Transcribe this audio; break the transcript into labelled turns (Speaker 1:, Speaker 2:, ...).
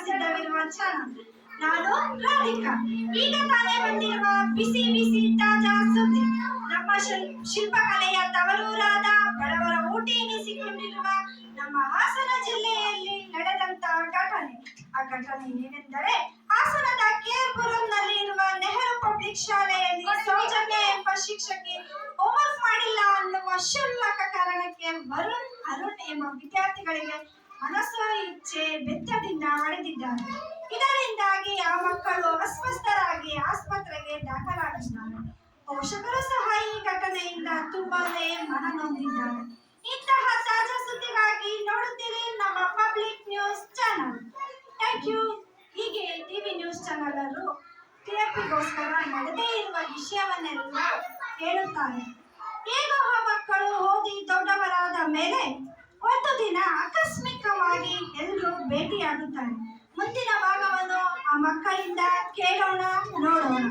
Speaker 1: ಸುಪ್ರಸಿದ್ಧವಿರುವ channel. ನಾನು ರಾಧಿಕಾ. ಈಗ ತಾನೇ ಬಂದಿರುವ ಬಿಸಿ ಬಿಸಿ ತಾಜಾ ಸುದ್ದಿ. ನಮ್ಮ ಶಿಲ್ಪಕಲೆಯ ತವರೂರಾದ ಬಡವರ ಊಟಿ ಎನಿಸಿಕೊಂಡಿರುವ ನಮ್ಮ ಹಾಸನ ಜಿಲ್ಲೆಯಲ್ಲಿ ನಡೆದಂತ ಘಟನೆ. ಆ ಘಟನೆ ಏನೆಂದರೆ, ಹಾಸನದ ಕೇರ್ಪುರಂನಲ್ಲಿ ಇರುವ ನೆಹರು ಪಬ್ಲಿಕ್ ಶಾಲೆಯಲ್ಲಿ ಸೌಜನ್ಯ ಎಂಬ ಶಿಕ್ಷಕಿ ಹೋಮ್ವರ್ಕ್ ಮಾಡಿಲ್ಲ ಅನ್ನುವ ಕ್ಷುಲ್ಲಕ ಕಾರಣಕ್ಕೆ ಅರುಣ್ ಎಂಬ ವಿದ್ಯಾರ್ಥಿಗಳಿಗೆ ಮನಸ್ಸು ಇಚ್ಛೆ ಬೆತ್ತದಿಂದ ಹೊಡೆದಿದ್ದಾರೆ. ಇದರಿಂದಾಗಿ ಆ ಮಕ್ಕಳು ಅಸ್ವಸ್ಥರಾಗಿ ಆಸ್ಪತ್ರೆಗೆ ದಾಖಲಾಗಿದ್ದಾರೆ. ಪೋಷಕರು ಸಹ ಈ ಘಟನೆಯಿಂದ ತುಂಬಾನೇ ಮನನೊಂದಿದ್ದಾರೆ. ಇಂತಹ ತಾಜಾ ಸುದ್ದಿಗಾಗಿ ನೋಡುತ್ತೀರಿ ನಮ್ಮ public news channel. Thank you. ಹೀಗೆ ಟಿವಿ ನ್ಯೂಸ್ ಚಾನಲ್ ಅವರು ಟಿಆರ್ಪಿಗೋಸ್ಕರ ನಡೆದೇ ಇರುವ ವಿಷಯವನ್ನೆಲ್ಲ ಹೇಳುತ್ತಾರೆ. ಹೇಗೋ ಆ ಮಕ್ಕಳು ಓದಿ ದೊಡ್ಡವರಾದ ಮೇಲೆ ಒಂದು ದಿನ ಆಕಸ್ಮಿಕವಾಗಿ ಎಲ್ಲರೂ ಭೇಟಿಯಾಗುತ್ತಾರೆ. ಮುಂದಿನ ಭಾಗವನ್ನು ಆ ಮಕ್ಕಳಿಂದ ಕೇಳೋಣ, ನೋಡೋಣ.